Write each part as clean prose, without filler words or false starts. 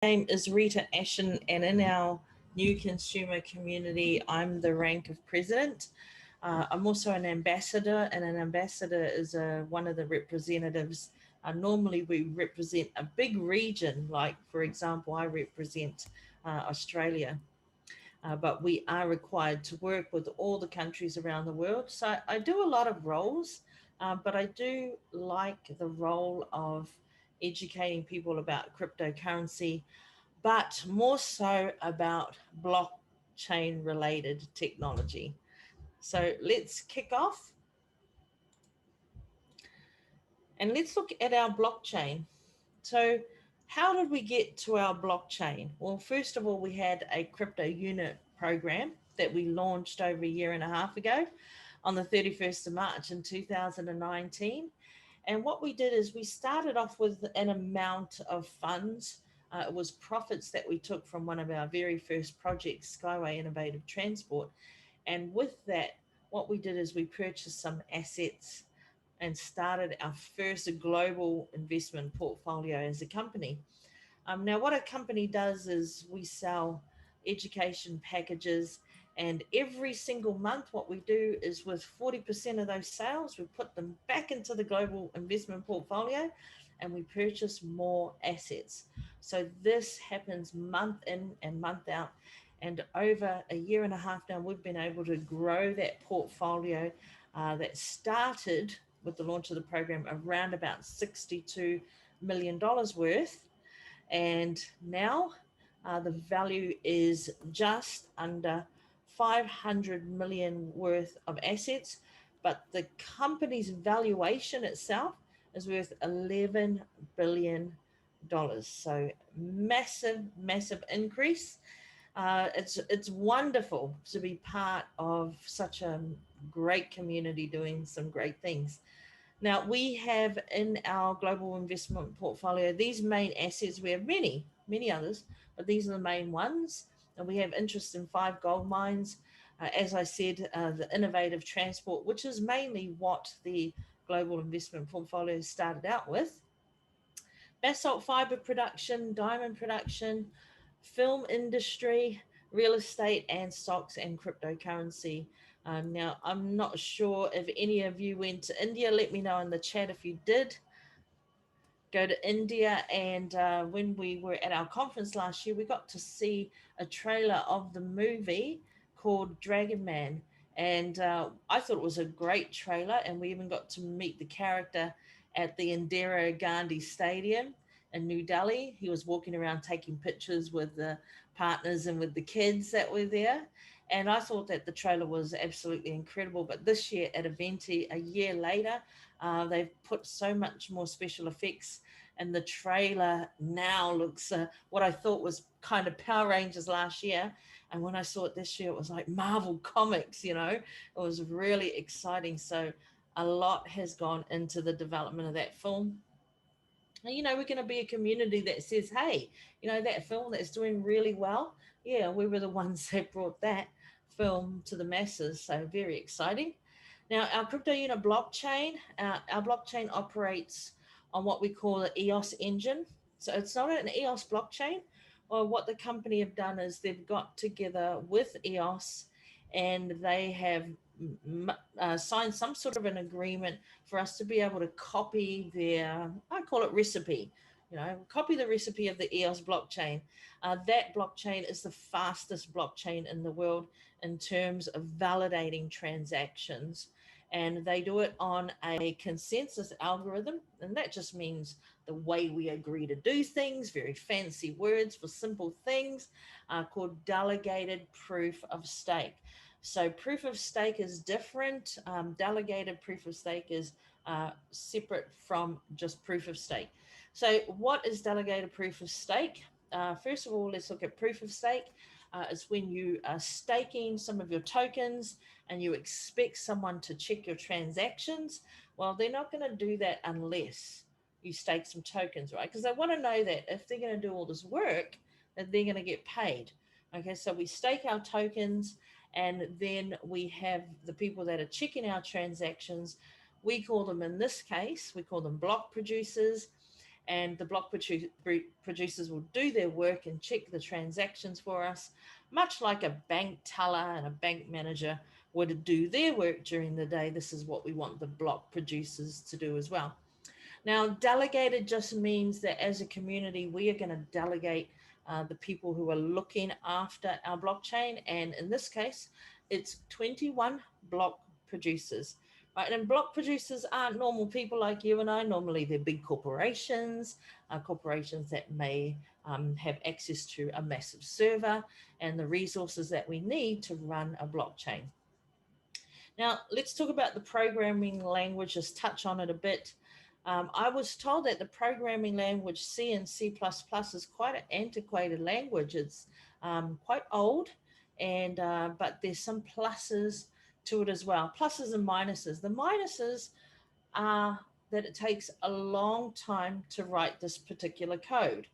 name is Rita Ashin, and in our new consumer community, I'm the rank of president. I'm also an ambassador, and an ambassador is one of the representatives. Normally, we represent a big region, like, for example, I represent Australia, but we are required to work with all the countries around the world. So I do a lot of roles, but I do like the role of educating people about cryptocurrency, but more so about blockchain related technology. So let's kick off and let's look at our blockchain. So, how did we get to our blockchain? Well, first of all, we had a crypto unit program that we launched over a year and a half ago on the 31st of March in 2019. And what we did is we started off with an amount of funds. It was profits that we took from one of our very first projects, Skyway Innovative Transport. And with that, what we did is we purchased some assets and started our first global investment portfolio as a company. Now, what a company does is we sell education packages, and every single month, what we do is with 40% of those sales, we put them back into the global investment portfolio and we purchase more assets. So this happens month in and month out. And over a year and a half now, we've been able to grow that portfolio that started with the launch of the program around about $62 million worth. And now the value is just under 500 million worth of assets, but the company's valuation itself is worth $11 billion. So massive increase. It's wonderful to be part of such a great community doing some great things. Now, we have in our global investment portfolio these main assets. We have many others, but these are the main ones. And we have interest in 5 gold mines. As I said, the innovative transport, which is mainly what the global investment portfolio started out with. Basalt fiber production, diamond production, film industry, real estate, and stocks and cryptocurrency. Now, I'm not sure if any of you went to India. Let me know in the chat if you did go to India. And when we were at our conference last year, we got to see a trailer of the movie called Dragon Man. And I thought it was a great trailer. And we even got to meet the character at the Indira Gandhi Stadium in New Delhi. He was walking around taking pictures with the partners and with the kids that were there. And I thought that the trailer was absolutely incredible. But this year at Eventi, a year later, they've put so much more special effects. And the trailer now looks what I thought was kind of Power Rangers last year. And when I saw it this year, it was like Marvel Comics, you know. It was really exciting. So a lot has gone into the development of that film. And, you know, we're going to be a community that says, hey, you know, that film that's doing really well, yeah, we were the ones that brought that film to the masses. So very exciting. Now, our crypto unit blockchain, our blockchain operates on what we call the EOS engine. So it's not an EOS blockchain. Well, what the company have done is they've got together with EOS and they have signed some sort of an agreement for us to be able to copy their, I call it recipe, you know, copy the recipe of the EOS blockchain. That blockchain is the fastest blockchain in the world in terms of validating transactions. And they do it on a consensus algorithm. And that just means the way we agree to do things, very fancy words for simple things, called delegated proof of stake. So proof of stake is different. Delegated proof of stake is separate from just proof of stake. So what is delegated proof of stake? First of all, let's look at proof of stake. It's when you are staking some of your tokens and you expect someone to check your transactions. Well, they're not going to do that unless you stake some tokens, right? Because they want to know that if they're going to do all this work, that they're going to get paid. Okay, so we stake our tokens and then we have the people that are checking our transactions. We call them, in this case, we call them block producers. and the block producers will do their work and check the transactions for us, much like a bank teller and a bank manager would do their work during the day. This is what we want the block producers to do as well. Now, delegated just means that as a community, we are going to delegate the people who are looking after our blockchain. And in this case, it's 21 block producers. Right, and block producers aren't normal people like you and I. Normally, they're big corporations, corporations that may have access to a massive server and the resources that we need to run a blockchain. Now, let's talk about the programming language, just touch on it a bit. I was told that the programming language C and C++ is quite an antiquated language. It's quite old, and but there's some pluses to it as well. Pluses and minuses. The minuses are that it takes a long time to write this particular code,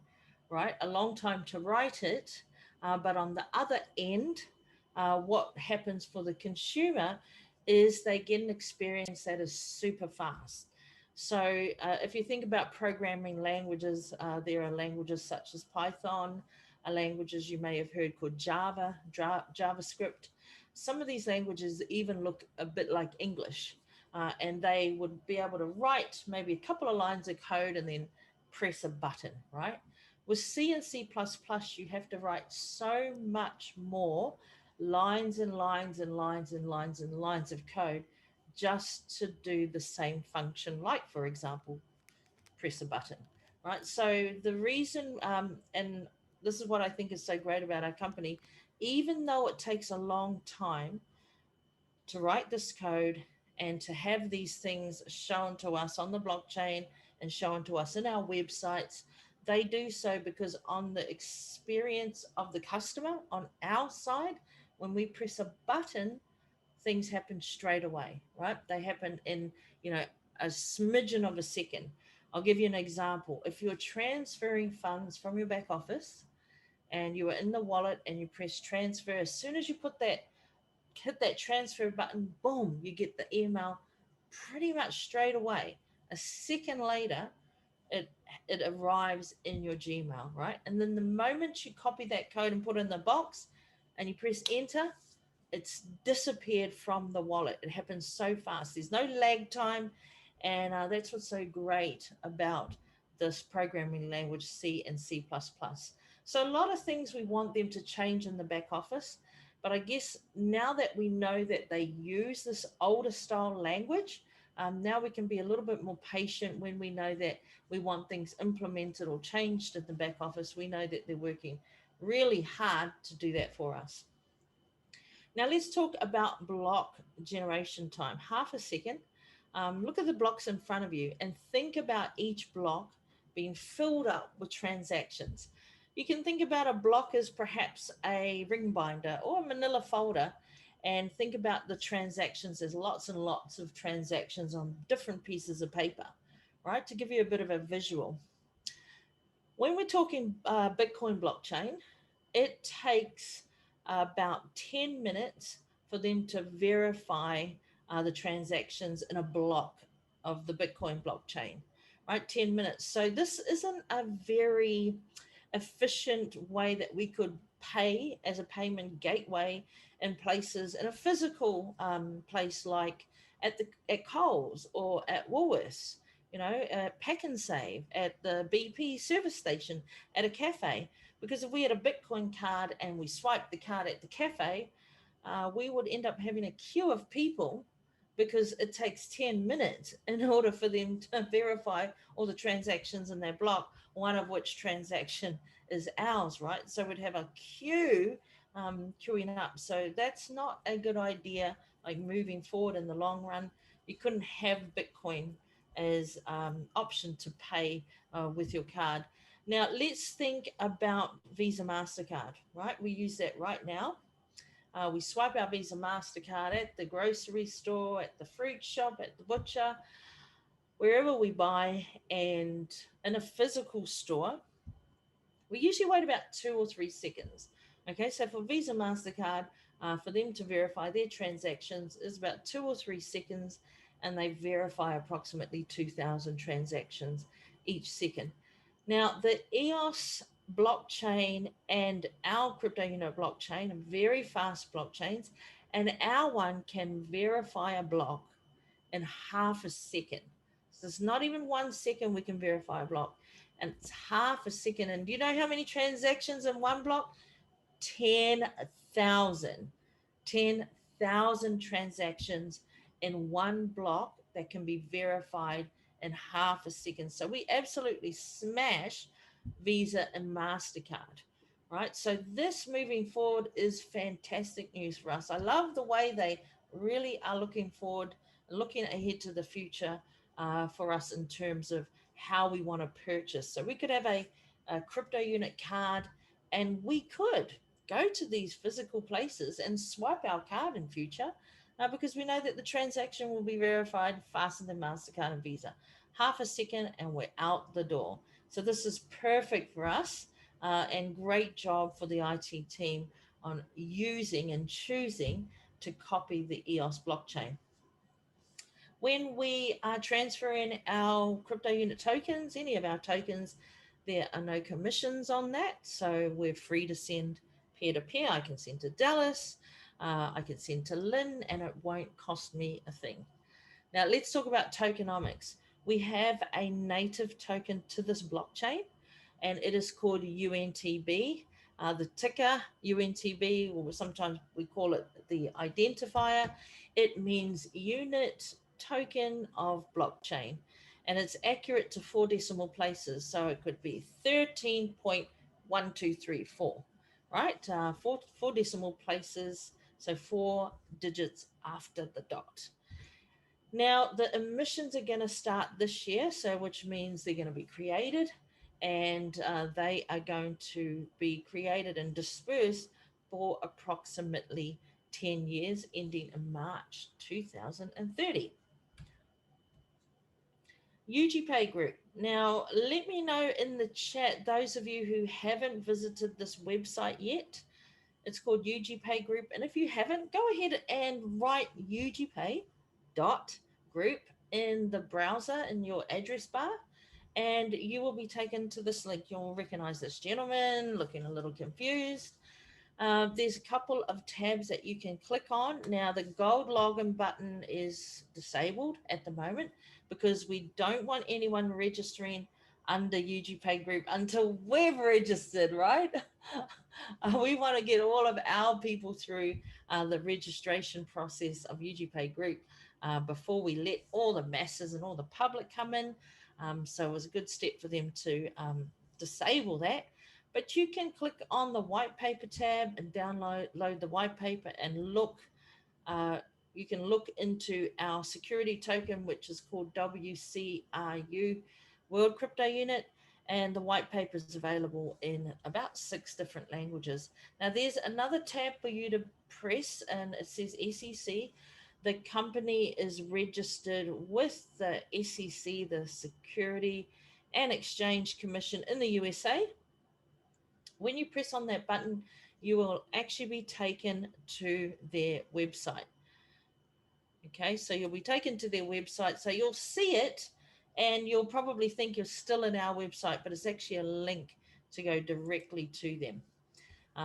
right? A long time to write it. But on the other end, what happens for the consumer is they get an experience that is super fast. So if you think about programming languages, there are languages such as Python, languages you may have heard called JavaScript. Some of these languages even look a bit like English, and they would be able to write maybe a couple of lines of code and then press a button, right? With C and C++, you have to write so much more lines and lines and lines and lines and lines of code just to do the same function, like, for example, press a button, right? So the reason, and this is what I think is so great about our company, even though it takes a long time to write this code and to have these things shown to us on the blockchain and shown to us in our websites, they do so because on the experience of the customer on our side, when we press a button, things happen straight away, right? They happen in, you know, a smidgen of a second. I'll give you an example. If you're transferring funds from your back office and you are in the wallet and you press transfer, as soon as you hit that transfer button, boom, you get the email pretty much straight away. A second later, it it arrives in your Gmail, right? And then the moment you copy that code and put it in the box and you press enter, it's disappeared from the wallet. It happens so fast. There's no lag time, and that's what's so great about this programming language C and C++. So a lot of things we want them to change in the back office, but I guess now that we know that they use this older style language, now we can be a little bit more patient when we know that we want things implemented or changed in the back office. We know that they're working really hard to do that for us. Now let's talk about block generation time. Half a second. Look at the blocks in front of you and think about each block being filled up with transactions. You can think about a block as perhaps a ring binder or a manila folder, and think about the transactions. There's lots and lots of transactions on different pieces of paper, right? To give you a bit of a visual. When we're talking Bitcoin blockchain, it takes about 10 minutes for them to verify the transactions in a block of the Bitcoin blockchain, right? 10 minutes. So this isn't a very efficient way that we could pay as a payment gateway in places, in a physical place like at Coles or at Woolworths, you know, at Pack and Save, at the BP service station, at a cafe. Because if we had a Bitcoin card and we swiped the card at the cafe, we would end up having a queue of people because it takes 10 minutes in order for them to verify all the transactions in their block, one of which transaction is ours, right? So we'd have a queue queuing up. So that's not a good idea, like moving forward in the long run. You couldn't have Bitcoin as option to pay with your card. Now, let's think about Visa MasterCard, right? We use that right now. We swipe our Visa MasterCard at the grocery store, at the fruit shop, at the butcher, wherever we buy. And in a physical store, we usually wait about 2 or 3 seconds. Okay, so for Visa MasterCard, for them to verify their transactions is about 2 or 3 seconds, and they verify approximately 2,000 transactions each second. Now, the EOS blockchain and our crypto unit blockchain are very fast blockchains, and our one can verify a block in half a second. So it's not even 1 second we can verify a block, and it's half a second. And do you know how many transactions in one block? 10,000. 10,000 transactions in one block that can be verified in half a second. So we absolutely smash Visa and MasterCard, right? So this moving forward is fantastic news for us. I love the way they really are looking forward, looking ahead to the future for us in terms of how we want to purchase. So we could have a crypto unit card, and we could go to these physical places and swipe our card in future, because we know that the transaction will be verified faster than MasterCard and Visa. Half a second and we're out the door. So this is perfect for us, and great job for the IT team on using and choosing to copy the EOS blockchain. When we are transferring our crypto unit tokens, any of our tokens, there are no commissions on that. So we're free to send peer to peer. I can send to Dallas, I can send to Lynn, and it won't cost me a thing. Now, let's talk about tokenomics. We have a native token to this blockchain, and it is called UNTB. The ticker UNTB, or sometimes we call it the identifier, it means unit token of blockchain, and it's accurate to four decimal places. So it could be 13.1234, right? Four decimal places, so 4 digits after the dot. Now, the emissions are going to start this year, so which means they're going to be created, and they are going to be created and dispersed for approximately 10 years, ending in March 2030. UGPay Group. Now, let me know in the chat, those of you who haven't visited this website yet. It's called UGPay Group. And if you haven't, go ahead and write UGPay.group in the browser in your address bar, and you will be taken to this link. You'll recognize this gentleman looking a little confused. There's a couple of tabs that you can click on. Now, the gold login button is disabled at the moment because we don't want anyone registering under UGPay Group until we've registered, right? We want to get all of our people through the registration process of UGPay Group before we let all the masses and all the public come in. So it was a good step for them to disable that. But you can click on the white paper tab and download the white paper and look. Uh, you can look into our security token, which is called WCRU, World Crypto Unit, and the white paper is available in about 6 different languages. Now, there's another tab for you to press, and it says SEC. The company is registered with the SEC, the Security and Exchange Commission in the USA. When you press on that button, you will actually be taken to their website. Okay, so you'll be taken to their website. So you'll see it, and you'll probably think you're still in our website, but it's actually a link to go directly to them.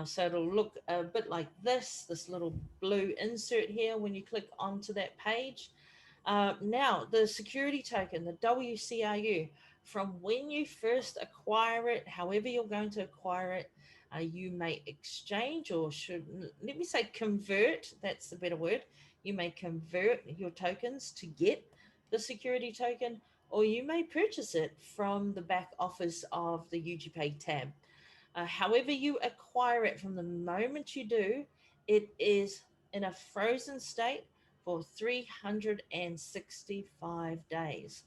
So it'll look a bit like this little blue insert here when you click onto that page. Now, the security token, the WCRU, from when you first acquire it, however you're going to acquire it, you may exchange, or should, let me say convert, that's the better word. You may convert your tokens to get the security token, or you may purchase it from the back office of the UGPay tab. However you acquire it, from the moment you do, it is in a frozen state for 365 days.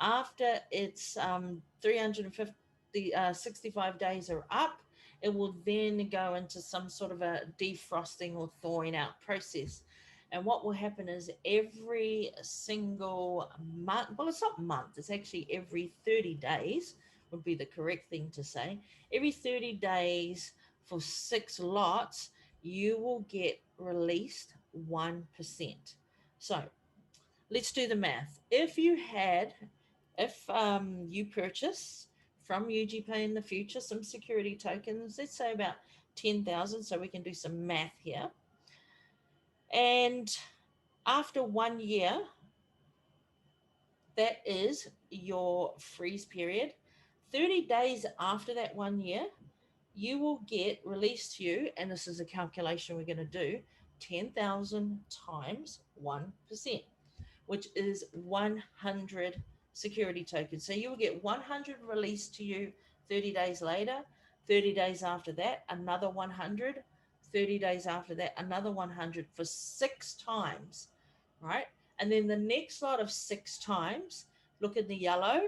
After its 350, 65 days are up, it will then go into some sort of a defrosting or thawing out process. And what will happen is every single month, well, it's not month, it's actually every 30 days, would be the correct thing to say. Every 30 days for 6 lots, you will get released 1%. So let's do the math. If you purchase from UGPay in the future, some security tokens, let's say about 10,000, so we can do some math here. And after 1 year, that is your freeze period. 30 days after that 1 year, you will get released to you, and this is a calculation we're going to do, 10,000 times 1%, which is 100 security tokens. So you will get 100 released to you 30 days later. 30 days after that, another 100. 30 days after that, another 100 for 6 times, right? And then the next lot of 6 times, look in the yellow,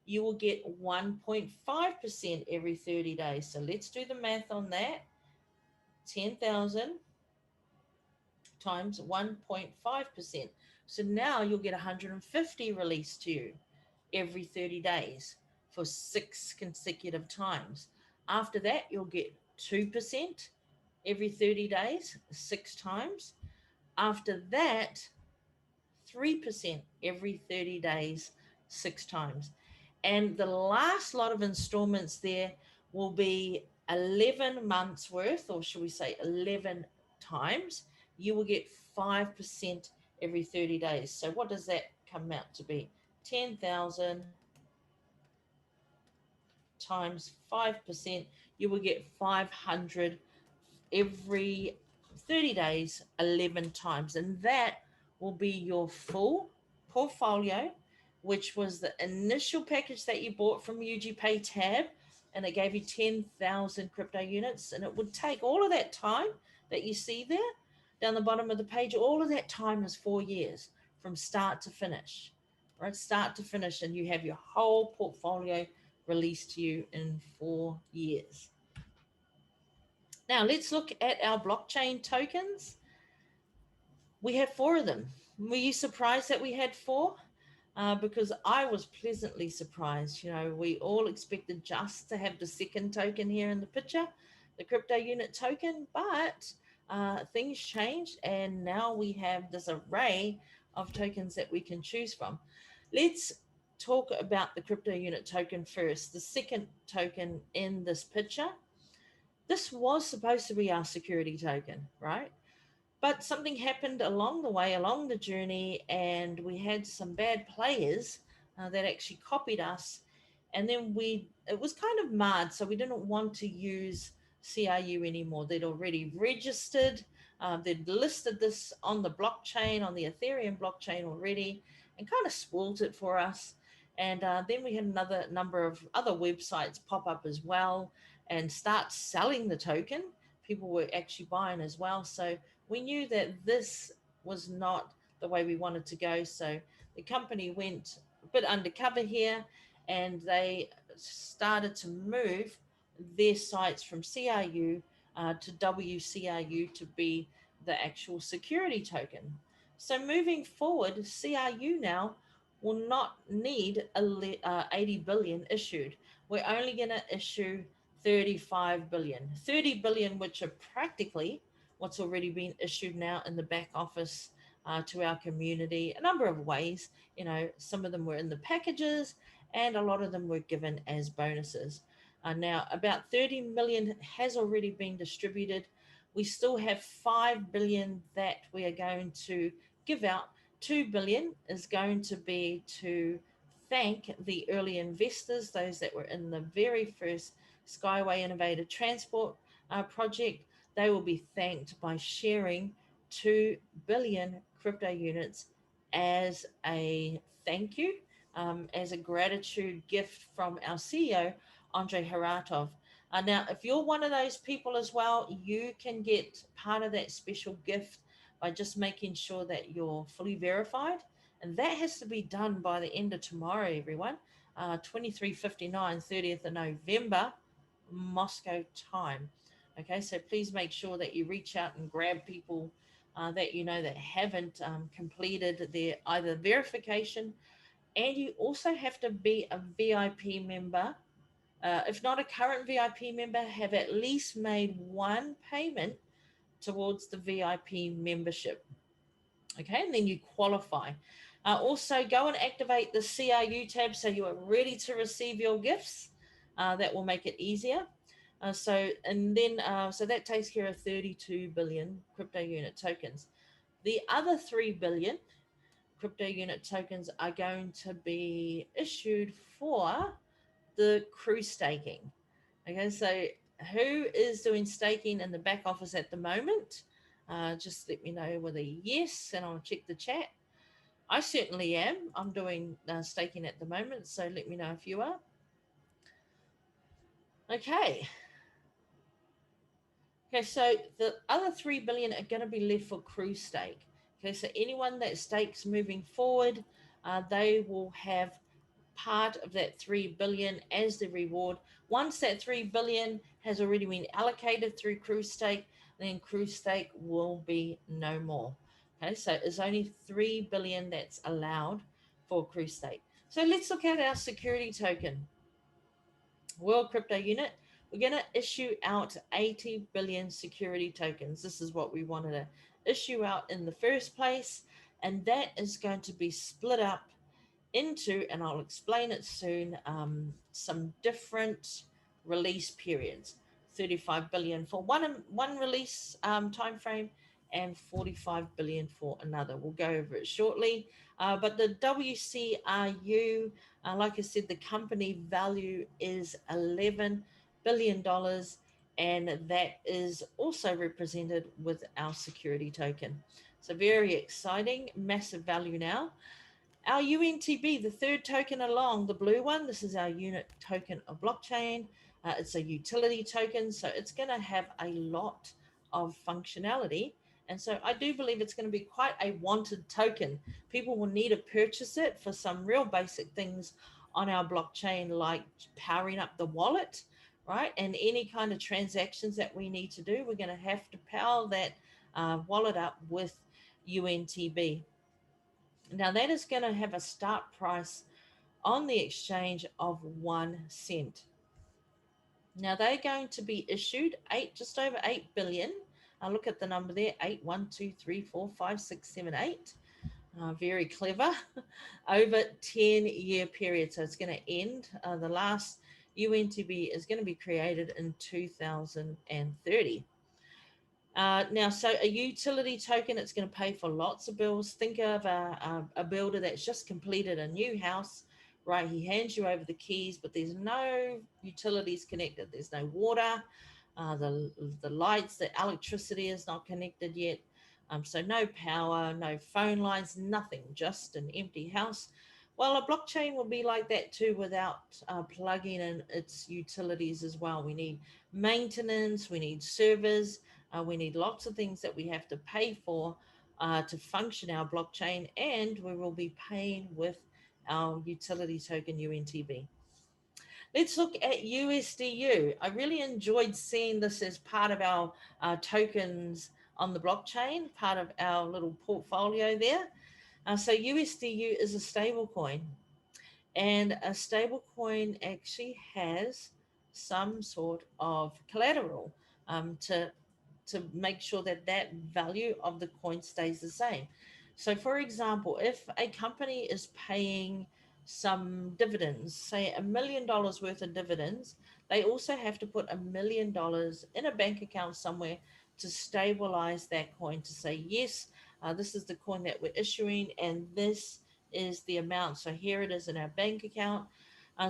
you will get 1.5% every 30 days. So let's do the math on that. 10,000 times 1.5%. So now you'll get 150 released to you every 30 days for 6 consecutive times. After that, you'll get 2% every 30 days, 6 times. After that, 3% every 30 days, 6 times. And the last lot of installments there will be 11 months worth, or should we say 11 times. You will get 5% every 30 days. So what does that come out to be? 10,000 times 5%, you will get 500 every 30 days, 11 times. And that will be your full portfolio, which was the initial package that you bought from UGPay tab. And it gave you 10,000 crypto units. And it would take all of that time that you see there down the bottom of the page. All of that time is 4 years from start to finish, right? Start to finish. And you have your whole portfolio released to you in 4 years. Now let's look at our blockchain tokens. We have four of them. Were you surprised that we had four? Because I was pleasantly surprised. You know, we all expected just to have the second token here in the picture, the crypto unit token, but things changed and now we have this array of tokens that we can choose from. Let's talk about the crypto unit token first, the second token in this picture. This was supposed to be our security token, right? But something happened along the way, along the journey, and we had some bad players that actually copied us. And then it was kind of marred, so we didn't want to use CRU anymore. They'd already registered, they'd listed this on the blockchain, on the Ethereum blockchain already, and kind of spoiled it for us. And then we had another number of other websites pop up as well and start selling the token. People were actually buying as well. So we knew that this was not the way we wanted to go. So the company went a bit undercover here and they started to move their sites from CRU to WCRU to be the actual security token. So moving forward, CRU now will not need 80 billion issued. We're only going to issue 35 billion. 30 billion, which are practically what's already been issued now in the back office to our community, a number of ways. You know, some of them were in the packages and a lot of them were given as bonuses. Now, about 30 million has already been distributed. We still have 5 billion that we are going to give out. 2 billion is going to be to thank the early investors, those that were in the very first Skyway Innovative Transport project. They will be thanked by sharing 2 billion crypto units as a thank you, as a gratitude gift from our CEO, Andrei Haratov. Now, if you're one of those people as well, you can get part of that special gift by just making sure that you're fully verified. And that has to be done by the end of tomorrow, everyone. 23:59, 30th of November, Moscow time. Okay, so please make sure that you reach out and grab people that you know that haven't completed their either verification, and you also have to be a VIP member. If not a current VIP member, have at least made one payment towards the VIP membership. Okay, and then you qualify. Also, go and activate the CRU tab so you are ready to receive your gifts. that will make it easier. So that takes care of 32 billion crypto unit tokens. The other 3 billion crypto unit tokens are going to be issued for the crew staking. Okay, so who is doing staking in the back office at the moment? Just let me know with a yes, and I'll check the chat. I certainly am. I'm doing staking at the moment, so let me know if you are. Okay. Okay, so the other 3 billion are going to be left for crew stake. Okay, so anyone that stakes moving forward, they will have part of that 3 billion as the reward. Once that 3 billion has already been allocated through crew stake, then crew stake will be no more. Okay, so it's only 3 billion that's allowed for crew stake. So let's look at our security token, World Crypto Unit. We're going to issue out 80 billion security tokens. This is what we wanted to issue out in the first place, and that is going to be split up into, and I'll explain it soon, some different release periods. 35 billion for one release time frame, and 45 billion for another. We'll go over it shortly. But the WCRU, like I said, the company value is $11 billion, and that is also represented with our security token. So very exciting, massive value now. Our UNTB, the third token along, the blue one, this is our unit token of blockchain. It's a utility token, so it's going to have a lot of functionality. And so I do believe it's going to be quite a wanted token. People will need to purchase it for some real basic things on our blockchain, like powering up the wallet, right? And any kind of transactions that we need to do, we're going to have to power that wallet up with UNTB. Now, that is going to have a start price on the exchange of 1 cent. Now, they're going to be issued just over 8 billion. Look at the number there, 8, 1, 2, 3, 4, 5, 6, 7, 8. Very clever. Over 10-year period. So it's going to end. The last UNTB is going to be created in 2030. Now, so a utility token, it's going to pay for lots of bills. Think of a builder that's just completed a new house, right? He hands you over the keys, but there's no utilities connected. There's no water, the lights, the electricity is not connected yet. So no power, no phone lines, nothing, just an empty house. Well, a blockchain will be like that too, without plugging in its utilities as well. We need maintenance, we need servers, we need lots of things that we have to pay for to function our blockchain, and we will be paying with our utility token UNTB. Let's look at USDU. I really enjoyed seeing this as part of our tokens on the blockchain, part of our little portfolio there. So USDU is a stable coin, and a stable coin actually has some sort of collateral to make sure that that value of the coin stays the same. So, for example, if a company is paying some dividends, say $1 million worth of dividends, they also have to put $1 million in a bank account somewhere to stabilize that coin, to say, yes, this is the coin that we're issuing, and this is the amount. So, here it is in our bank account.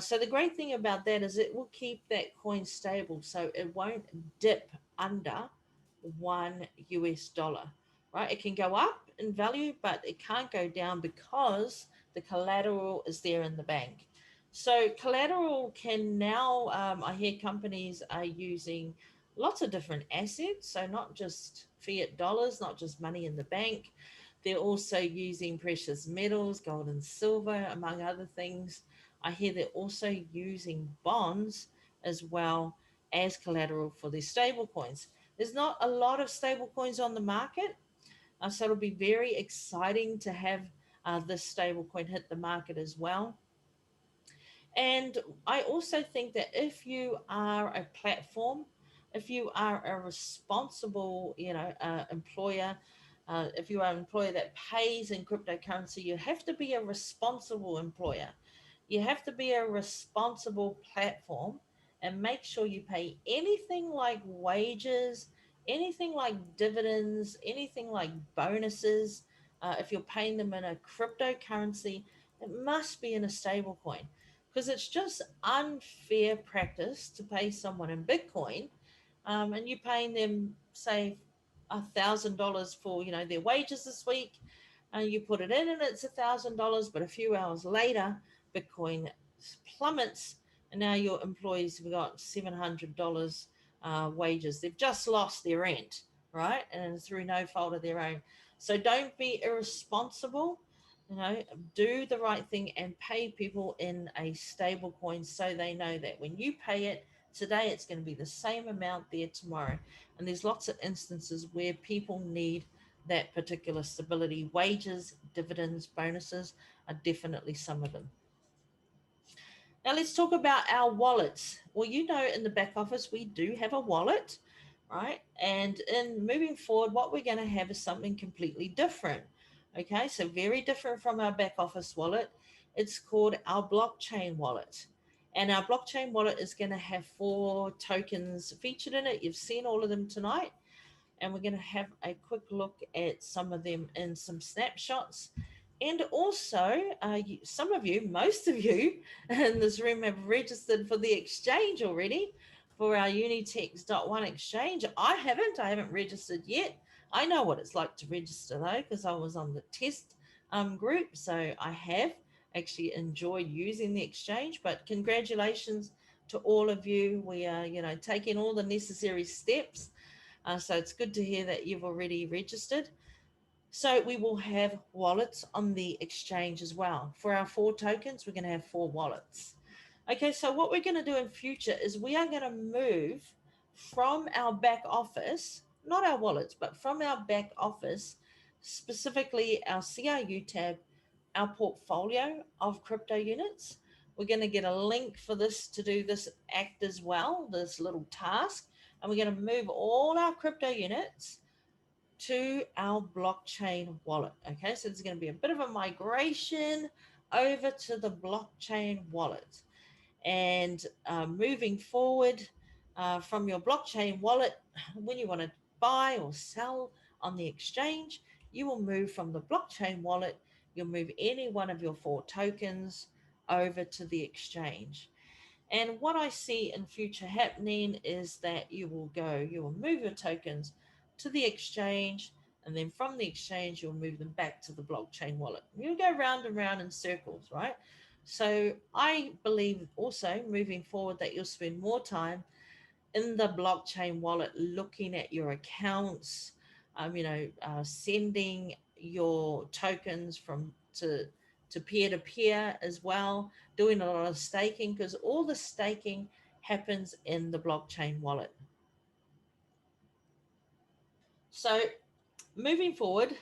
So the great thing about that is it will keep that coin stable, so it won't dip under $1, right? It can go up in value, but it can't go down because the collateral is there in the bank. So collateral can now, I hear companies are using lots of different assets. So not just fiat dollars, not just money in the bank. They're also using precious metals, gold and silver, among other things. I hear they're also using bonds as well as collateral for their stable coins. There's not a lot of stable coins on the market, so it'll be very exciting to have this stable coin hit the market as well. And I also think that if you are a platform, if you are a responsible, employer, if you are an employer that pays in cryptocurrency, you have to be a responsible employer. You have to be a responsible platform, and make sure you pay anything like wages, anything like dividends, anything like bonuses. If you're paying them in a cryptocurrency, it must be in a stable coin, because it's just unfair practice to pay someone in Bitcoin, and you're paying them, say, $1,000 for their wages this week, and you put it in and it's $1,000, but a few hours later, Bitcoin plummets, and now your employees have got $700 wages. They've just lost their rent, right? And it's through no fault of their own. So don't be irresponsible. You know, do the right thing and pay people in a stable coin, so they know that when you pay it today, it's going to be the same amount there tomorrow. And there's lots of instances where people need that particular stability. Wages, dividends, bonuses are definitely some of them. Now let's talk about our wallets. Well, in the back office, we do have a wallet, right? And in moving forward, what we're going to have is something completely different. Okay, so very different from our back office wallet. It's called our blockchain wallet. And our blockchain wallet is going to have 4 tokens featured in it. You've seen all of them tonight, and we're going to have a quick look at some of them in some snapshots. And also, some of you, most of you in this room have registered for the exchange already, for our Unitex.1 exchange. I haven't registered yet. I know what it's like to register though, because I was on the test group. So I have actually enjoyed using the exchange, but congratulations to all of you. We are, taking all the necessary steps, so it's good to hear that you've already registered. So we will have wallets on the exchange as well. For our 4 tokens, we're going to have 4 wallets. Okay, so what we're going to do in future is we are going to move from our back office, not our wallets, but from our back office, specifically our CRU tab, our portfolio of crypto units. We're going to get a link for this to do this act as well, this little task. And we're going to move all our crypto units to our blockchain wallet. Okay, so there's going to be a bit of a migration over to the blockchain wallet. And moving forward from your blockchain wallet, when you want to buy or sell on the exchange, you will move from the blockchain wallet, you'll move any one of your 4 tokens over to the exchange. And what I see in future happening is that you will move your tokens to the exchange, and then from the exchange, you'll move them back to the blockchain wallet. You'll go round and round in circles, right? So I believe also moving forward that you'll spend more time in the blockchain wallet looking at your accounts, sending your tokens from to peer to peer as well, doing a lot of staking, because all the staking happens in the blockchain wallet. So moving forward,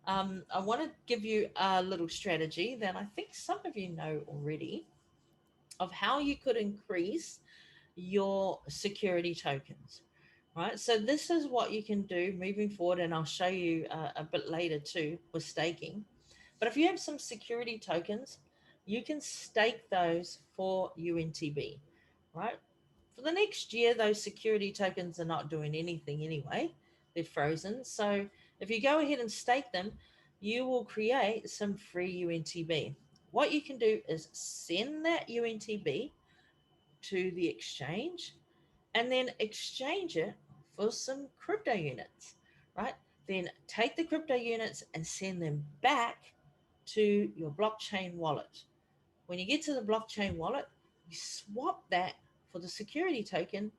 I want to give you a little strategy that I think some of you know already, of how you could increase your security tokens, right? So this is what you can do moving forward, and I'll show you a bit later too with staking. But if you have some security tokens, you can stake those for UNTB, right? For the next year, those security tokens are not doing anything anyway. They're frozen. So if you go ahead and stake them, you will create some free UNTB. What you can do is send that UNTB to the exchange and then exchange it for some crypto units, right? Then take the crypto units and send them back to your blockchain wallet. When you get to the blockchain wallet, you swap that for the security token,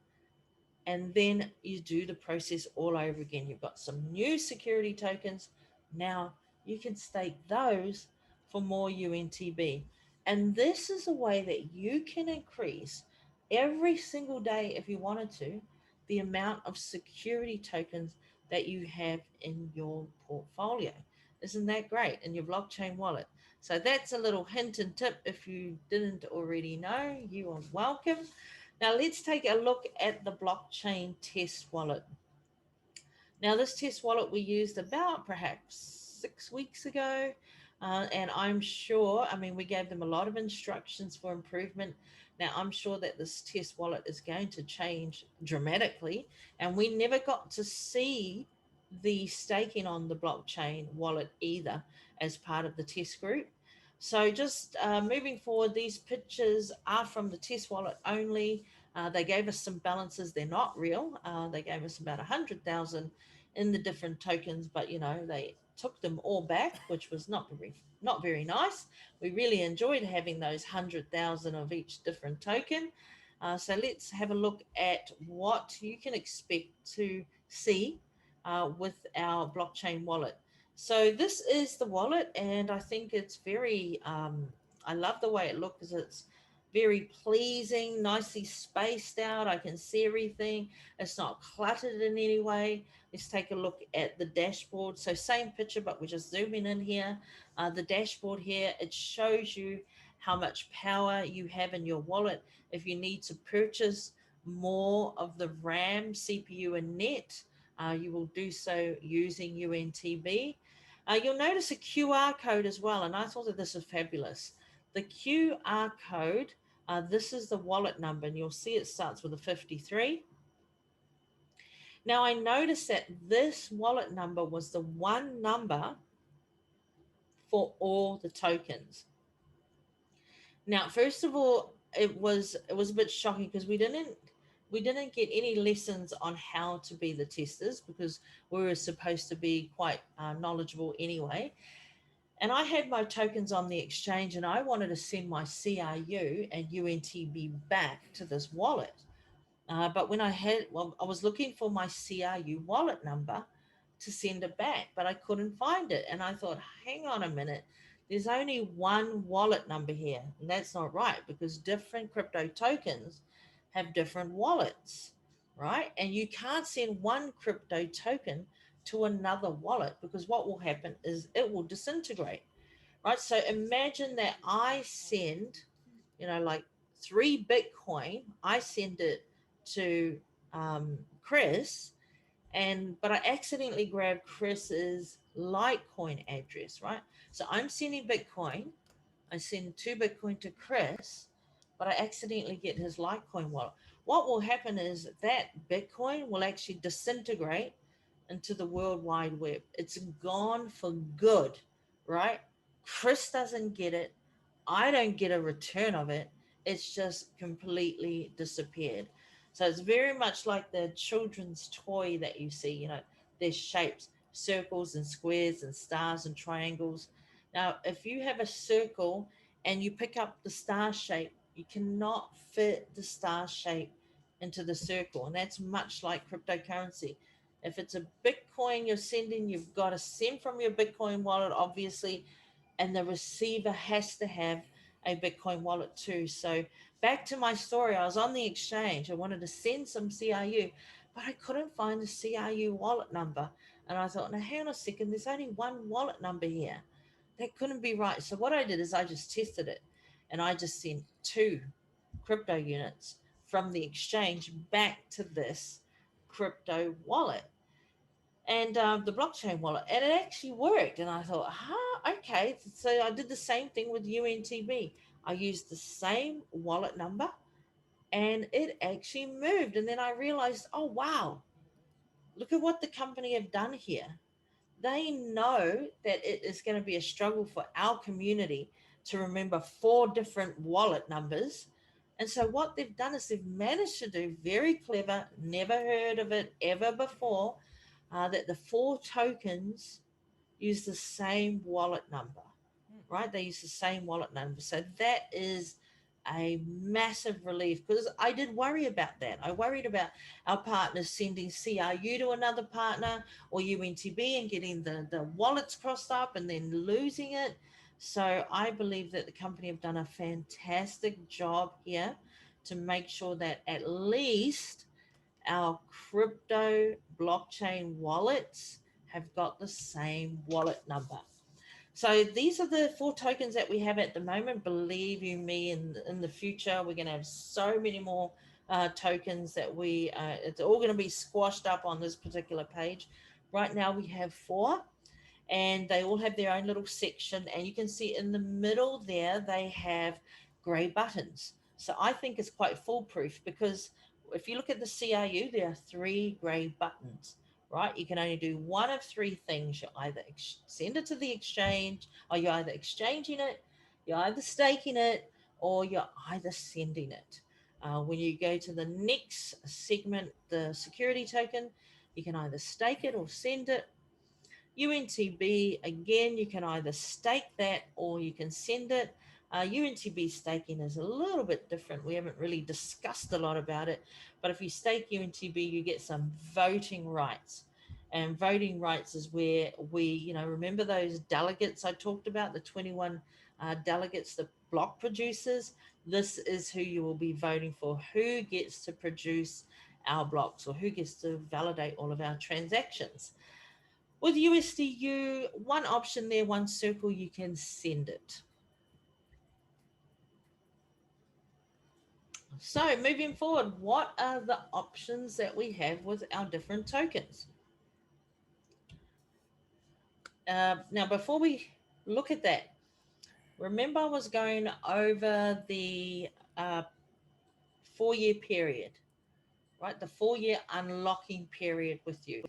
and then you do the process all over again. You've got some new security tokens. Now you can stake those for more UNTB. And this is a way that you can increase every single day, if you wanted to, the amount of security tokens that you have in your portfolio. Isn't that great? In your blockchain wallet. So that's a little hint and tip. If you didn't already know, you are welcome. Now let's take a look at the blockchain test wallet. Now this test wallet we used about perhaps 6 weeks ago. And I'm sure, I mean, we gave them a lot of instructions for improvement. Now, I'm sure that this test wallet is going to change dramatically. And we never got to see the staking on the blockchain wallet either as part of the test group. So, just moving forward, these pictures are from the test wallet only. They gave us some balances, they're not real. They gave us about 100,000 in the different tokens, but they took them all back, which was not very nice. We really enjoyed having those 100,000 of each different token. So let's have a look at what you can expect to see with our blockchain wallet. So this is the wallet, and I think it's very. I love the way it looks. It's very pleasing, nicely spaced out. I can see everything. It's not cluttered in any way. Let's take a look at the dashboard. So same picture, but we're just zooming in here. The dashboard here, it shows you how much power you have in your wallet. If you need to purchase more of the RAM, CPU, and net, you will do so using UNTB. You'll notice a QR code as well, and I thought that this is fabulous. The QR code, this is the wallet number, and you'll see it starts with a 53. Now, I noticed that this wallet number was the one number for all the tokens. Now, first of all, it was a bit shocking because we didn't get any lessons on how to be the testers because we were supposed to be quite knowledgeable anyway. And I had my tokens on the exchange, and I wanted to send my CRU and UNTB back to this wallet. But well, I was looking for my CRU wallet number to send it back, but I couldn't find it. And I thought, hang on a minute, there's only one wallet number here. And that's not right because different crypto tokens have different wallets, right? And you can't send one crypto token to another wallet because what will happen is it will disintegrate, right? So imagine that I send, like 3 Bitcoin, I send it to Chris, but I accidentally grabbed Chris's Litecoin address, right? So I'm sending Bitcoin. I send 2 Bitcoin to Chris, but I accidentally get his Litecoin wallet. What will happen is that Bitcoin will actually disintegrate into the World Wide Web. It's gone for good, right? Chris doesn't get it. I don't get a return of it. It's just completely disappeared. So it's very much like the children's toy that you see, there's shapes, circles and squares and stars and triangles. Now, if you have a circle and you pick up the star shape, you cannot fit the star shape into the circle. And that's much like cryptocurrency. If it's a Bitcoin you're sending, you've got to send from your Bitcoin wallet, obviously, and the receiver has to have a Bitcoin wallet too. So back to my story, I was on the exchange. I wanted to send some CRU, but I couldn't find the CRU wallet number. And I thought, now hang on a second, there's only one wallet number here. That couldn't be right. So what I did is I just tested it and I just sent 2 crypto units from the exchange back to this crypto wallet and the blockchain wallet, and it actually worked. And I thought, okay. So I did the same thing with UNTB. I used the same wallet number, and it actually moved. And then I realized, oh wow, look at what the company have done here. They know that it is going to be a struggle for our community to remember 4 different wallet numbers. And so what they've done is they've managed to do very clever, never heard of it ever before, that the 4 tokens use the same wallet number, right? They use the same wallet number. So that is a massive relief because I did worry about that. I worried about our partners sending CRU to another partner or UNTB and getting the wallets crossed up and then losing it. So I believe that the company have done a fantastic job here to make sure that at least our crypto blockchain wallets have got the same wallet number. So these are the 4 tokens that we have at the moment. Believe you me, in the future, we're going to have so many more tokens that it's all going to be squashed up on this particular page. Right now we have 4. and they all have their own little section. And you can see in the middle there, they have grey buttons. So I think it's quite foolproof, because if you look at the CRU, there are three grey buttons, right? You can only do one of three things. You either send it to the exchange, or you're either exchanging it, you're either staking it, or you're either sending it. When you go to the next segment, the security token, you can either stake it or send it. UNTB, again, you can either stake that or you can send it. UNTB staking is a little bit different. We haven't really discussed a lot about it, but if you stake UNTB, you get some voting rights. And voting rights is where we, remember those delegates I talked about, the 21 delegates, the block producers? This is who you will be voting for. Who gets to produce our blocks, or who gets to validate all of our transactions? With USDU, one option there, one circle, you can send it. So moving forward, what are the options that we have with our different tokens? Now, before we look at that, remember I was going over the 4 year period, right? The 4 year unlocking period with you.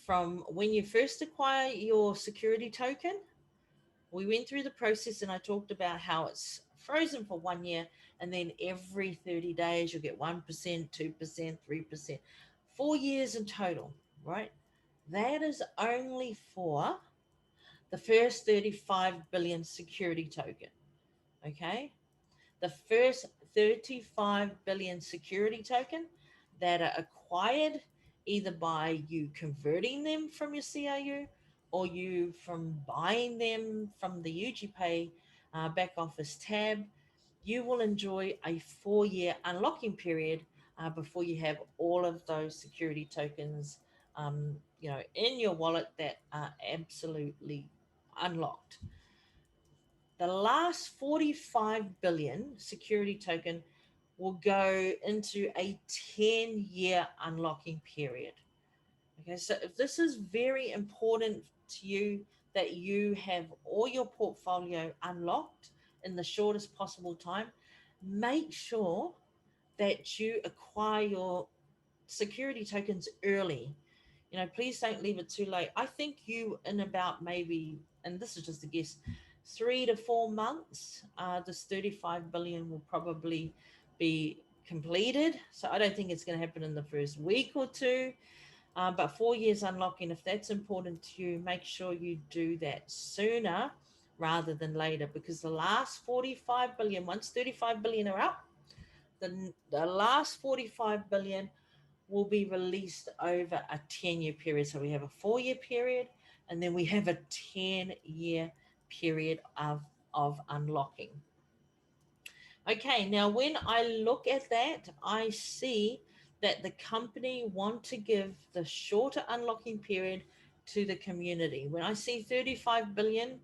From when you first acquire your security token, we went through the process and I talked about how it's frozen for 1 year, and then every 30 days you'll get 1%, 2%, 3%, 4 years in total, right? That is only for the first 35 billion security token, okay? The first 35 billion security token that are acquired either by you converting them from your CRU, or you from buying them from the UGPay back office tab. You will enjoy a 4 year unlocking period before you have all of those security tokens in your wallet that are absolutely unlocked. The last 45 billion security token will go into a 10-year unlocking period. Okay, so if this is very important to you, that you have all your portfolio unlocked in the shortest possible time, make sure that you acquire your security tokens early. Please don't leave it too late. I think you, in about maybe, and this is just a guess, 3 to 4 months, this 35 billion will probably be completed. So I don't think it's going to happen in the first week or two. But 4 years unlocking, if that's important to you, make sure you do that sooner rather than later, because the last 45 billion, once 35 billion are up, the last 45 billion will be released over a 10-year period. So we have a 4 year period, and then we have a 10-year period of unlocking. Okay, now when I look at that, I see that the company want to give the shorter unlocking period to the community. When I see 35 billion,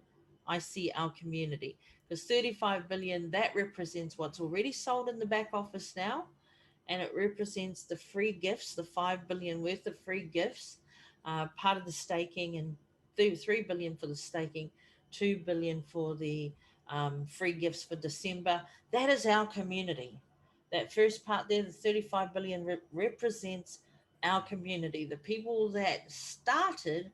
I see our community. Because 35 billion, that represents what's already sold in the back office now, and it represents the free gifts, the 5 billion worth of free gifts, part of the staking, and 3 billion for the staking, 2 billion for the free gifts for December. That is our community. That first part there, the 35 billion represents our community, the people that started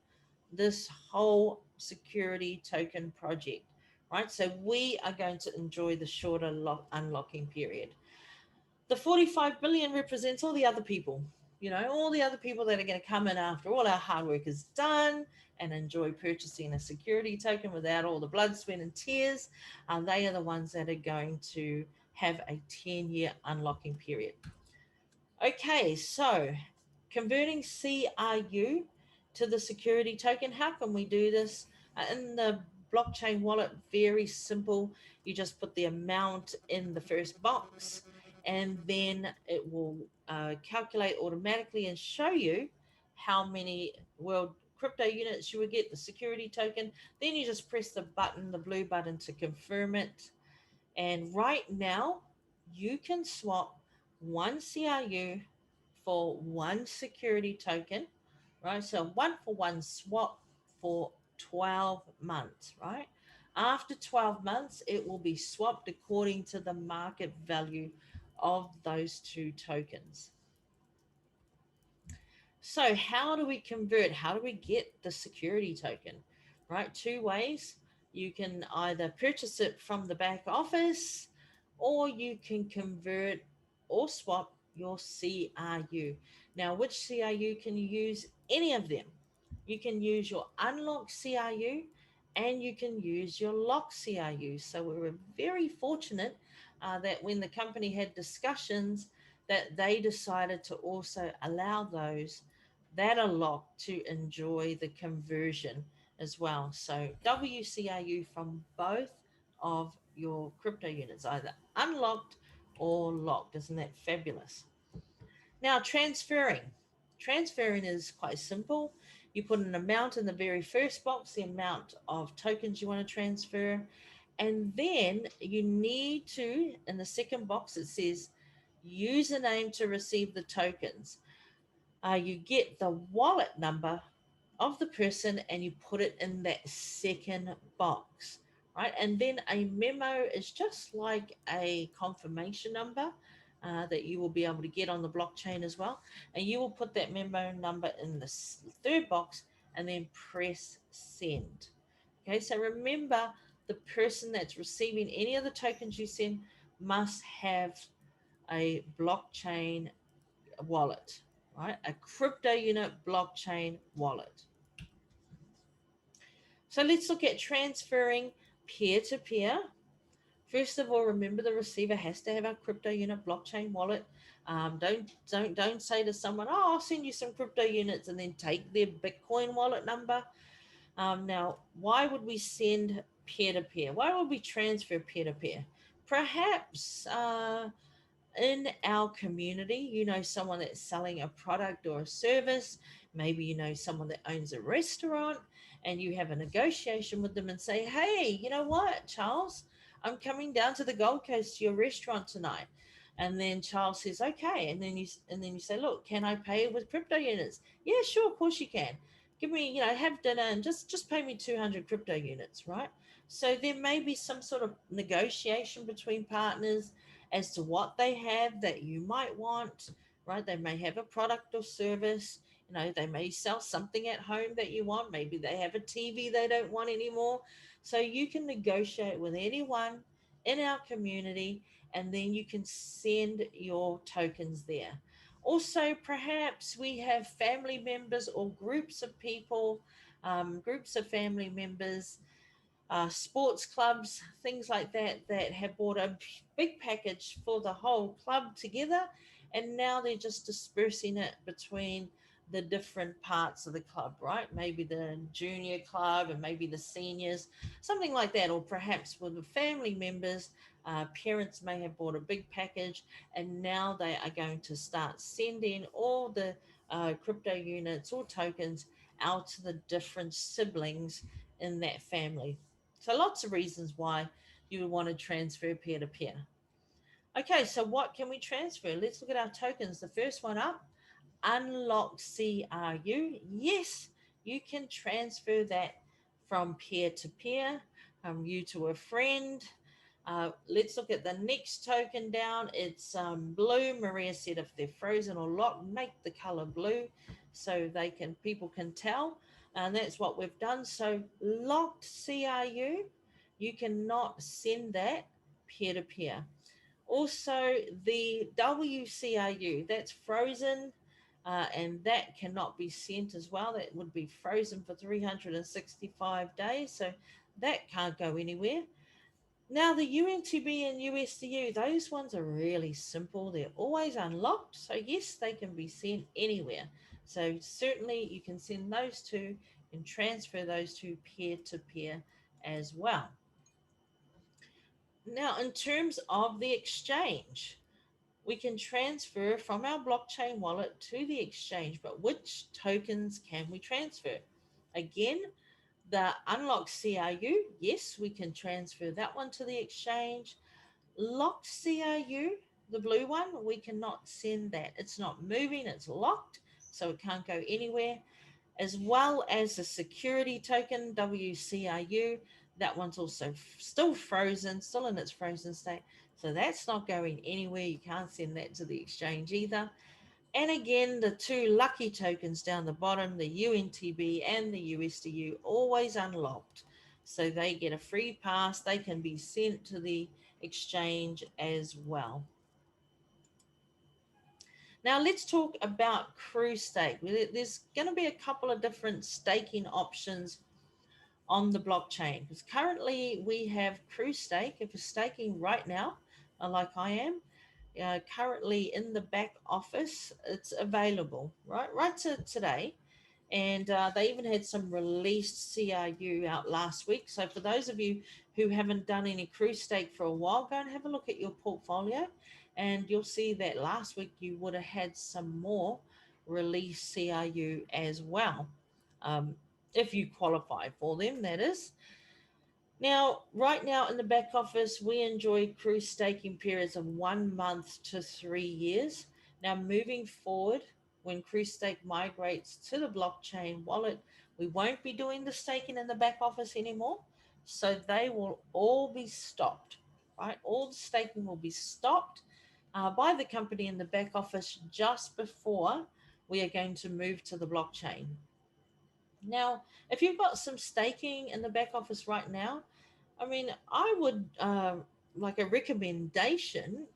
this whole security token project, right? So we are going to enjoy the shorter unlocking period. The 45 billion represents all the other people, all the other people that are going to come in after all our hard work is done and enjoy purchasing a security token without all the blood, sweat, and tears. They are the ones that are going to have a 10-year unlocking period. Okay, so converting CRU to the security token, how can we do this? In the blockchain wallet, very simple. You just put the amount in the first box, and then it will calculate automatically and show you how many world crypto units you would get, the security token. Then you just press the button, the blue button, to confirm it. And right now, you can swap one CRU for one security token, right? So 1-for-1 swap for 12 months, right? After 12 months, it will be swapped according to the market value of those two tokens. So, how do we convert? How do we get the security token? Right? Two ways. You can either purchase it from the back office or you can convert or swap your CRU. Now, which CRU can you use? Any of them. You can use your unlocked CRU and you can use your locked CRU. So, we were very fortunate that when the company had discussions, that they decided to also allow those that are locked to enjoy the conversion as well. So WCRU from both of your crypto units, either unlocked or locked. Isn't that fabulous? Now, transferring. Transferring is quite simple. You put an amount in the very first box, the amount of tokens you want to transfer. And then you need to, in the second box, it says username to receive the tokens. You get the wallet number of the person and you put it in that second box, right? And then a memo is just like a confirmation number that you will be able to get on the blockchain as well. And you will put that memo number in the third box and then press send. Okay, so remember the person that's receiving any of the tokens you send must have a blockchain wallet, right? A crypto unit blockchain wallet. So let's look at transferring peer to peer. First of all, remember the receiver has to have a crypto unit blockchain wallet. Don't say to someone, "Oh, I'll send you some crypto units," and then take their Bitcoin wallet number. Now, why would we send peer to peer? Why would we transfer peer to peer? Perhaps in our community, you know someone that's selling a product or a service, maybe you know someone that owns a restaurant, and you have a negotiation with them and say, "Hey, you know what, Charles, I'm coming down to the Gold Coast to your restaurant tonight." And then Charles says, "Okay," and then you say, "Look, can I pay with crypto units?" "Yeah, sure, of course you can. Give me, have dinner and just pay me 200 crypto units," right? So there may be some sort of negotiation between partners as to what they have that you might want, right? They may have a product or service. They may sell something at home that you want. Maybe they have a TV they don't want anymore. So you can negotiate with anyone in our community and then you can send your tokens there. Also, perhaps we have family members or groups of people, groups of family members, sports clubs, things like that, that have bought a big package for the whole club together, and now they're just dispersing it between the different parts of the club, right? Maybe the junior club and maybe the seniors, something like that, or perhaps with the family members. Parents may have bought a big package, and now they are going to start sending all the crypto units or tokens out to the different siblings in that family. So lots of reasons why you would want to transfer peer to peer. Okay, so what can we transfer? Let's look at our tokens. The first one up, unlock CRU. Yes, you can transfer that from peer to peer, you to a friend. Let's look at the next token down. It's blue. Maria said if they're frozen or locked, make the color blue so people can tell. And that's what we've done. So locked CRU, you cannot send that peer to peer. Also, the WCRU, that's frozen, and that cannot be sent as well. That would be frozen for 365 days, so that can't go anywhere. Now, the UNTB and USDU, those ones are really simple. They're always unlocked, so yes, they can be sent anywhere. So certainly you can send those two and transfer those two peer to peer as well. Now, in terms of the exchange, we can transfer from our blockchain wallet to the exchange, but which tokens can we transfer? Again, the unlock CRU, yes, we can transfer that one to the exchange. Locked CRU, the blue one, we cannot send that. It's not moving, it's locked, so it can't go anywhere. as well as the security token WCRU. That one's also still frozen, still in its frozen state. So that's not going anywhere. You can't send that to the exchange either. And again, the two lucky tokens down the bottom, the UNTB and the USDU, always unlocked. So they get a free pass. They can be sent to the exchange as well. Now let's talk about crew stake. There's going to be a couple of different staking options on the blockchain because currently we have crew stake. If you're staking right now, like I am, currently in the back office, it's available right to today. And they even had some released CRU out last week. So for those of you who haven't done any crew stake for a while, go and have a look at your portfolio, and you'll see that last week you would have had some more released CRU as well, um, if you qualify for them, that is. Now, right now in the back office, we enjoy cruise staking periods of 1 month to 3 years. Now, moving forward, when cruise stake migrates to the blockchain wallet, we won't be doing the staking in the back office anymore. So they will all be stopped, right? All the staking will be stopped by the company in the back office just before we are going to move to the blockchain. Now, if you've got some staking in the back office right now, I mean, I would like a recommendation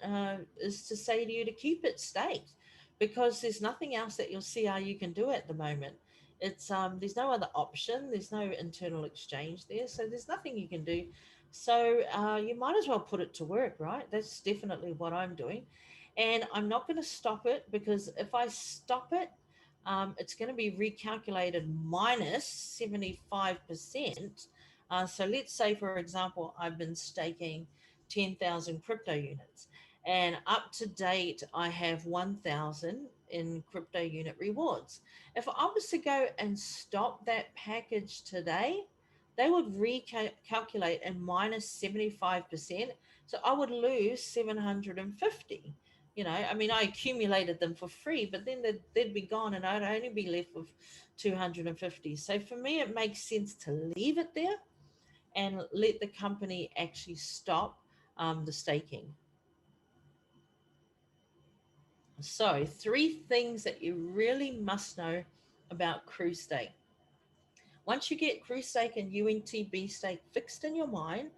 is to say to you to keep it staked because there's nothing else that you'll see how you can do at the moment. It's there's no other option. There's no internal exchange there, so there's nothing you can do. So you might as well put it to work, right? That's definitely what I'm doing, and I'm not going to stop it because if I stop it, it's going to be recalculated minus 75%. So let's say, for example, I've been staking 10,000 crypto units, and up to date, I have 1,000 in crypto unit rewards. If I was to go and stop that package today, they would recalculate and minus 75%. So I would lose 750. I mean, I accumulated them for free, but then they'd be gone and I'd only be left with 250. So for me, it makes sense to leave it there and let the company actually stop the staking. So, three things that you really must know about crew stake. Once you get crew stake and UNTB stake fixed in your mind,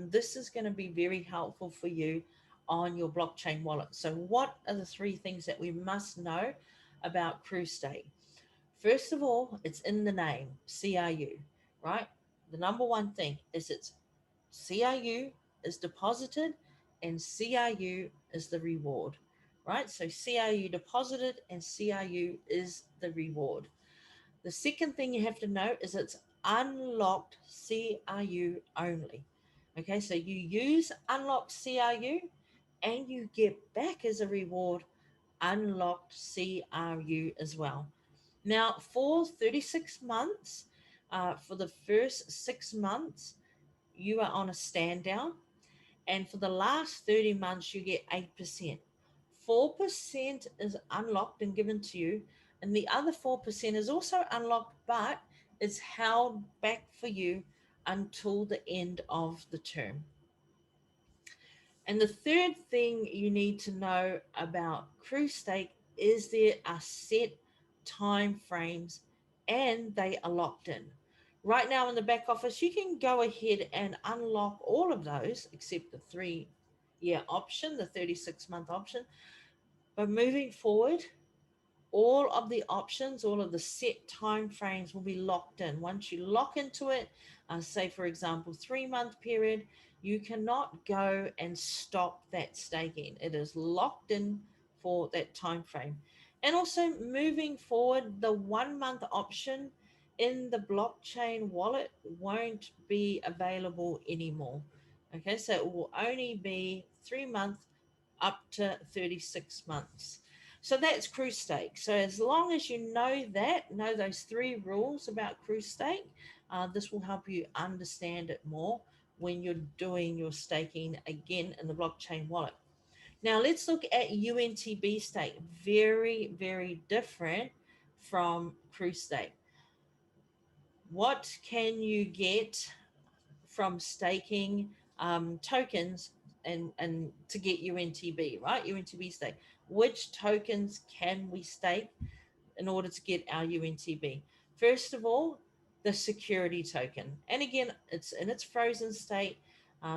this is going to be very helpful for you on your blockchain wallet. So, what are the three things that we must know about crew stake? First of all, it's in the name, CRU, right? The number one thing is it's CRU is deposited and CRU is the reward, right? So CRU deposited and CRU is the reward. The second thing you have to know is it's unlocked CRU only. Okay, so you use unlocked CRU and you get back as a reward unlocked CRU as well. Now, for 36 months, for the first 6 months, you are on a stand down, and for the last 30 months, you get 8%. 4% is unlocked and given to you, and the other 4% is also unlocked, but is held back for you until the end of the term. And the third thing you need to know about crew stake is there are set time frames and they are locked in. Right now in the back office, you can go ahead and unlock all of those except the 3 year option, the 36-month option. But moving forward, all of the options, all of the set time frames will be locked in. Once you lock into it, say for example, 3 month period, you cannot go and stop that staking. It is locked in for that time frame. And also moving forward, the 1 month option in the blockchain wallet won't be available anymore. Okay, so it will only be 3 months up to 36 months. So that's crew stake. So as long as you know that, know those three rules about crew stake, this will help you understand it more when you're doing your staking again in the blockchain wallet. Now let's look at UNTB stake. Very, very different from crew stake. What can you get from staking tokens and to get UNTB, right? UNTB stake. Which tokens can we stake in order to get our UNTB? First of all, the security token. And again, it's in its frozen state.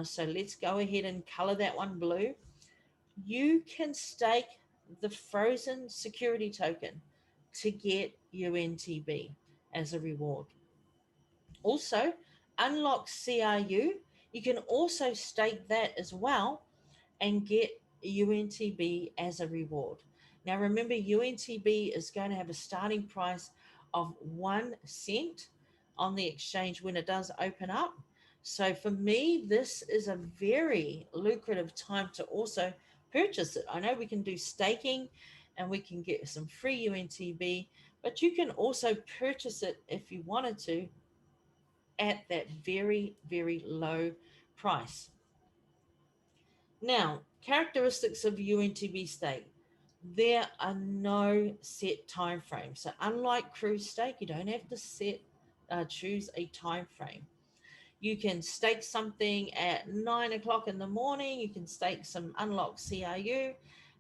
So let's go ahead and color that one blue. You can stake the frozen security token to get UNTB as a reward. Also, unlock CRU. You can also stake that as well and get UNTB as a reward. Now, remember, UNTB is going to have a starting price of 1 cent on the exchange when it does open up. So, for me, this is a very lucrative time to also purchase it. I know we can do staking and we can get some free UNTB, but you can also purchase it if you wanted to at that very, very low price. Now, characteristics of UNTB stake. There are no set time frames. So unlike cruise stake, you don't have to choose a time frame. You can stake something at 9 o'clock in the morning. You can stake some unlocked CRU,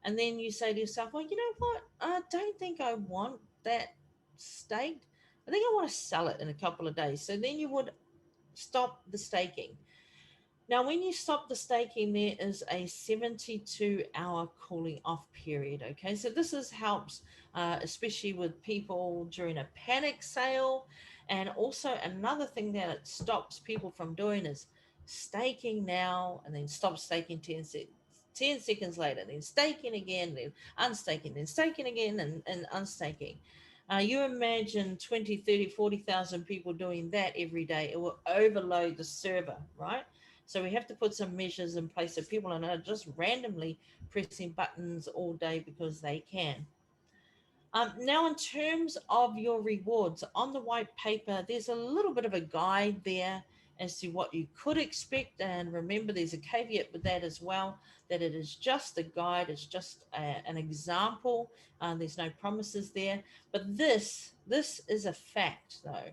and then you say to yourself, "Well, you know what? I don't think I want that staked. I think I want to sell it in a couple of days." So then you would stop the staking. Now, when you stop the staking, there is a 72-hour cooling off period. Okay, so this is helps, especially with people during a panic sale. And also, another thing that it stops people from doing is staking now and then stop staking 10 seconds later, then staking again, then unstaking, then staking again, and unstaking. You imagine 20, 30, 40,000 people doing that every day. It will overload the server, right? So we have to put some measures in place so people are not just randomly pressing buttons all day because they can. Now, in terms of your rewards, on the white paper, there's a little bit of a guide there as to what you could expect. And remember, there's a caveat with that as well, that it is just a guide, it's just an example. There's no promises there. But this is a fact, though.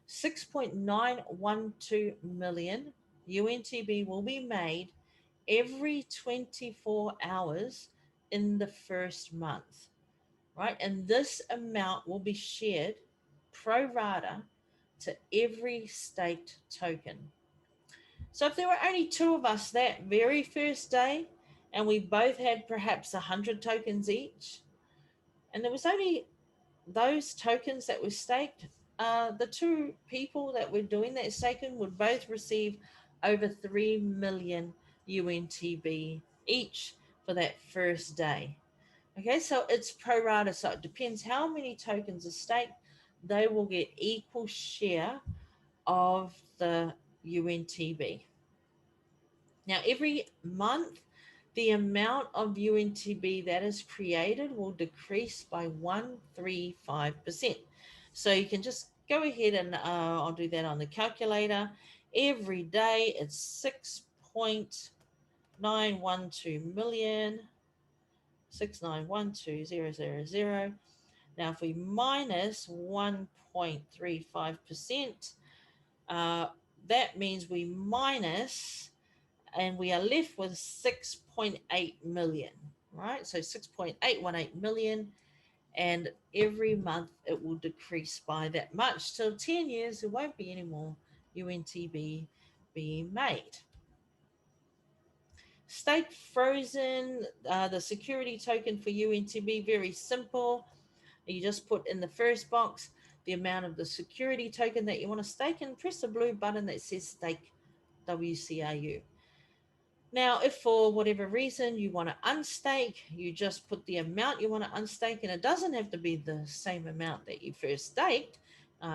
6.912 million UNTB will be made every 24 hours in the first month, right? And this amount will be shared pro rata to every staked token. So if there were only two of us that very first day and we both had perhaps 100 tokens each, and there was only those tokens that were staked, the two people that were doing that staking would both receive over 3 million UNTB each for that first day. Okay, so it's pro rata, so it depends how many tokens are staked. They will get equal share of the UNTB. Now, every month, the amount of UNTB that is created will decrease by 135%. So you can just go ahead and I'll do that on the calculator. Every day it's 6.912 million, 6912000. Now, if we minus 1.35%, uh, that means we minus and we are left with 6.8 million, right? So 6.818 million, and every month it will decrease by that much till 10 years. There won't be any more UNTB being made. Stake frozen, the security token for UNTB, very simple. You just put in the first box the amount of the security token that you want to stake and press the blue button that says stake WCRU. Now, if for whatever reason you want to unstake, you just put the amount you want to unstake, and it doesn't have to be the same amount that you first staked.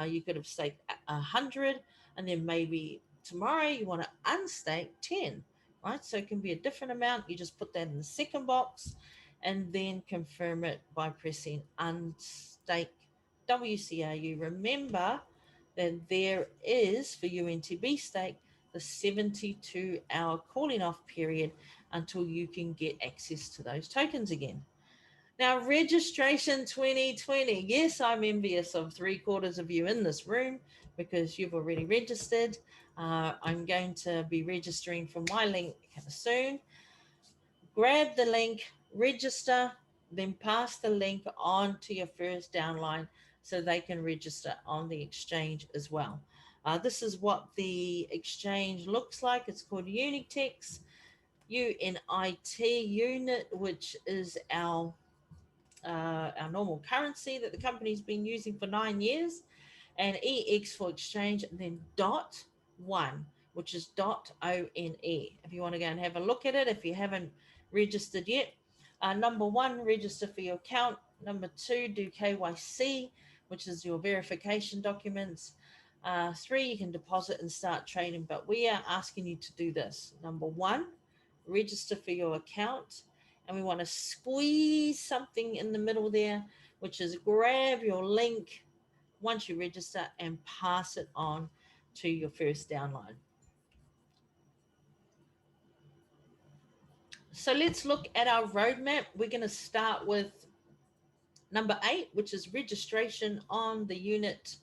You could have staked 100, and then maybe tomorrow you want to unstake 10, right? So it can be a different amount. You just put that in the second box and then confirm it by pressing unstake WCRU. Remember that there is for UNTB stake the 72-hour calling off period until you can get access to those tokens again. Now, registration 2020. Yes, I'm envious of three quarters of you in this room because you've already registered. I'm going to be registering from my link soon. Grab the link, register, then pass the link on to your first downline so they can register on the exchange as well. This is what the exchange looks like. It's called Unitex, UNIT unit, which is our normal currency that the company's been using for 9 years, and EX for exchange, and then dot one, which is dot ONE. If you want to go and have a look at it, if you haven't registered yet, number one, register for your account. Number two, do KYC, which is your verification documents. Three, you can deposit and start trading, but we are asking you to do this. Number one, register for your account, and we want to squeeze something in the middle there, which is grab your link once you register and pass it on to your first downline. So let's look at our roadmap. We're going to start with number 8, which is registration on the unit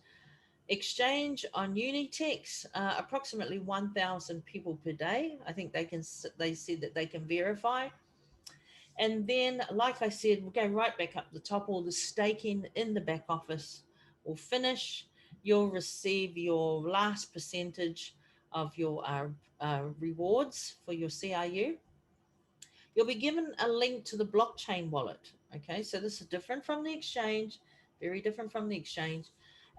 exchange on Unitex. Approximately 1,000 people per day. I think they said that they can verify. And then, like I said, we'll go right back up the top. All the staking in the back office will finish. You'll receive your last percentage of your rewards for your CRU. You'll be given a link to the blockchain wallet. Okay, so this is different from the exchange, very different from the exchange.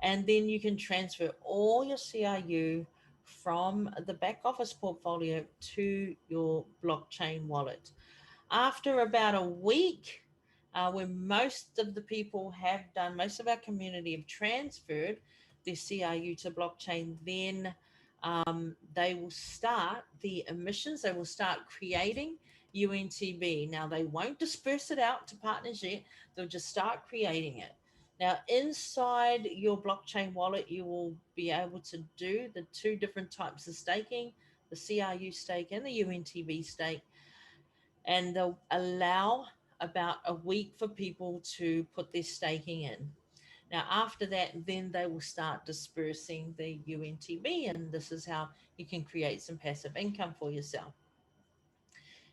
And then you can transfer all your CRU from the back office portfolio to your blockchain wallet. After about a week, when most of the people have done, most of our community have transferred their CRU to blockchain, then they will start the emissions, they will start creating UNTB. Now, they won't disperse it out to partners yet, they'll just start creating it. Now, inside your blockchain wallet, you will be able to do the two different types of staking, the CRU stake and the UNTB stake, and they'll allow about a week for people to put their staking in. Now, after that, then they will start dispersing the UNTB, and this is how you can create some passive income for yourself.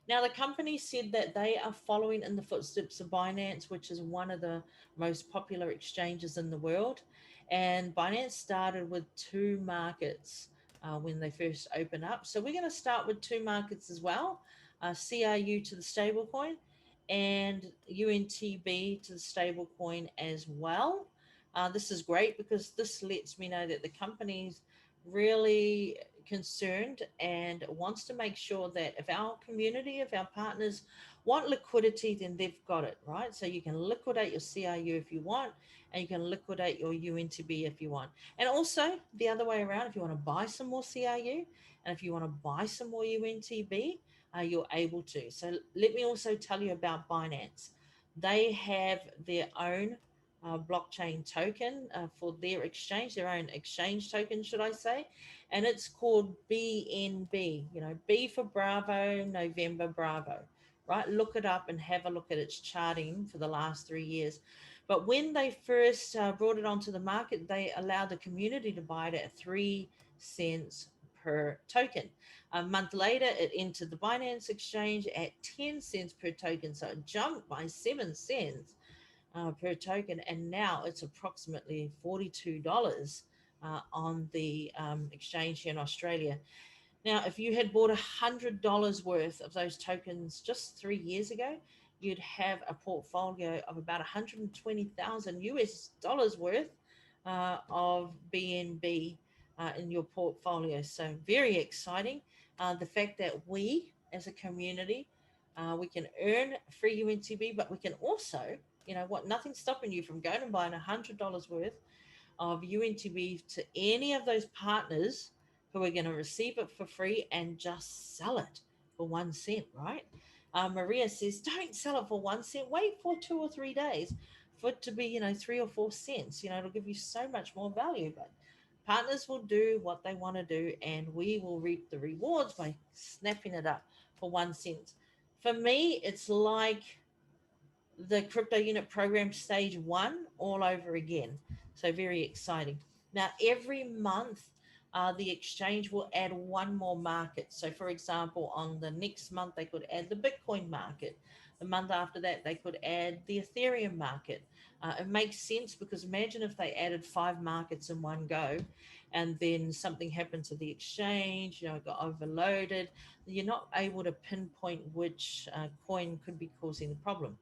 Now, the company said that they are following in the footsteps of Binance, which is one of the most popular exchanges in the world. And Binance started with two markets when they first opened up. So we're going to start with two markets as well, CRU to the stablecoin and UNTB to the stablecoin as well. This is great because this lets me know that the company's really concerned and wants to make sure that if our community, if our partners want liquidity, then they've got it, right? So you can liquidate your CRU if you want, and you can liquidate your UNTB if you want. And also the other way around, if you want to buy some more CRU and if you want to buy some more UNTB, you're able to. So let me also tell you about Binance. They have their own blockchain token for their exchange, their own exchange token, should I say, and it's called BNB. You know, B for Bravo, November Bravo. Right, look it up and have a look at its charting for the last 3 years. But when they first brought it onto the market, they allowed the community to buy it at 3 cents per token. A month later, it entered the Binance exchange at 10 cents per token. So it jumped by 7 cents per token, and now it's approximately $42 on the exchange here in Australia. Now, if you had bought $100 worth of those tokens just 3 years ago, you'd have a portfolio of about 120,000 US dollars worth of BNB in your portfolio. So very exciting. The fact that we as a community, we can earn free UNTB, but we can also, you know what, nothing's stopping you from going and buying $100 worth of UNTB to any of those partners who are going to receive it for free and just sell it for 1 cent, right? Maria says, don't sell it for 1 cent. Wait for 2 or 3 days for it to be, 3 or 4 cents. It'll give you so much more value. But partners will do what they want to do, and we will reap the rewards by snapping it up for 1 cent. For me, it's like the crypto unit program stage one all over again. So very exciting. Now, every month, the exchange will add one more market. So, for example, on the next month, they could add the Bitcoin market. The month after that, they could add the Ethereum market. It makes sense because imagine if they added five markets in one go and then something happened to the exchange, it got overloaded. You're not able to pinpoint which coin could be causing the problem.